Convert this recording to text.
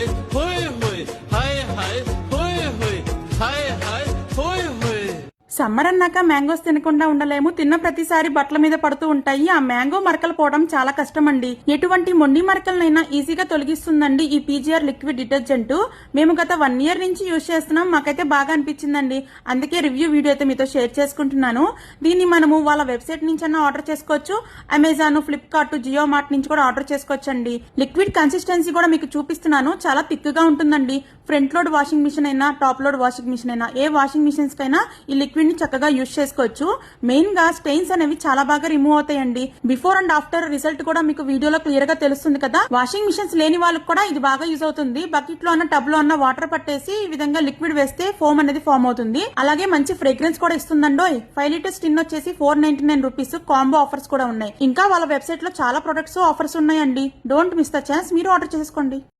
हाय होय होय हाय हाय होय होय हाय हाय होय होय సమ్మర్ అన్నాక మ్యాంగోస్ తినకుండా ఉండలేము. తిన్న ప్రతిసారి బట్టల మీద పడుతూ ఉంటాయి. ఆ మ్యాంగో మరకలు పోవడం చాలా కష్టం అండి. ఎటువంటి మొండి మరకలనైనా ఈజీగా తొలగిస్తుందండి ఈ పీజీఆర్ లిక్విడ్ డిటర్జెంట్. మేము గత 1 ఇయర్ నుంచి యూజ్ చేస్తున్నాం. మాకైతే బాగా అనిపించిందండి. అందుకే రివ్యూ వీడియో అయితే మీతో షేర్ చేసుకుంటున్నాను. దీన్ని మనము వాళ్ళ వెబ్సైట్ నుంచి అన్న ఆర్డర్ చేసుకోవచ్చు. అమెజాన్, ఫ్లిప్కార్ట్, జియో మార్ట్ నుంచి కూడా ఆర్డర్ చేసుకోవచ్చు అండి. లిక్విడ్ కన్సిస్టెన్సీ కూడా మీకు చూపిస్తున్నాను. చాలా థిక్ గా ఉంటుందండి. ఫ్రంట్ లోడ్ వాషింగ్ మిషన్ అయినా, టాప్ లోడ్ వాషింగ్ మిషన్ అయినా, ఏ వాషింగ్ మిషన్స్ కైనా ఈ లిక్విడ్ ని చక్కగా యూజ్ చేసుకోవచ్చు. మెయిన్ గా స్టెయిన్స్ అనేవి చాలా బాగా రిమూవ్ అవుతాయండి. బిఫోర్ అండ్ ఆఫ్టర్ రిజల్ట్ కూడా మీకు వీడియోలో క్లియర్ గా తెలుస్తుంది కదా. వాషింగ్ మిషన్స్ లేని వాళ్ళకి కూడా ఇది బాగా యూజ్ అవుతుంది. బకెట్ లో అన్న, టబ్ లో అన్న వాటర్ పట్టేసి ఈ విధంగా లిక్విడ్ వేస్తే ఫోమ్ అనేది ఫామ్ అవుతుంది. అలాగే మంచి ఫ్రేగ్రెన్స్ కూడా ఇస్తుందండోయ్. 5 లీటర్స్ టిన్ వచ్చేసి 499 రూపీస్. కాంబో ఆఫర్స్ కూడా ఉన్నాయి. ఇంకా వాళ్ళ వెబ్సైట్ లో చాలా ప్రొడక్ట్స్ ఆఫర్స్ ఉన్నాయండి. Don't miss the chance. మీరు ఆర్డర్ చేసుకోండి.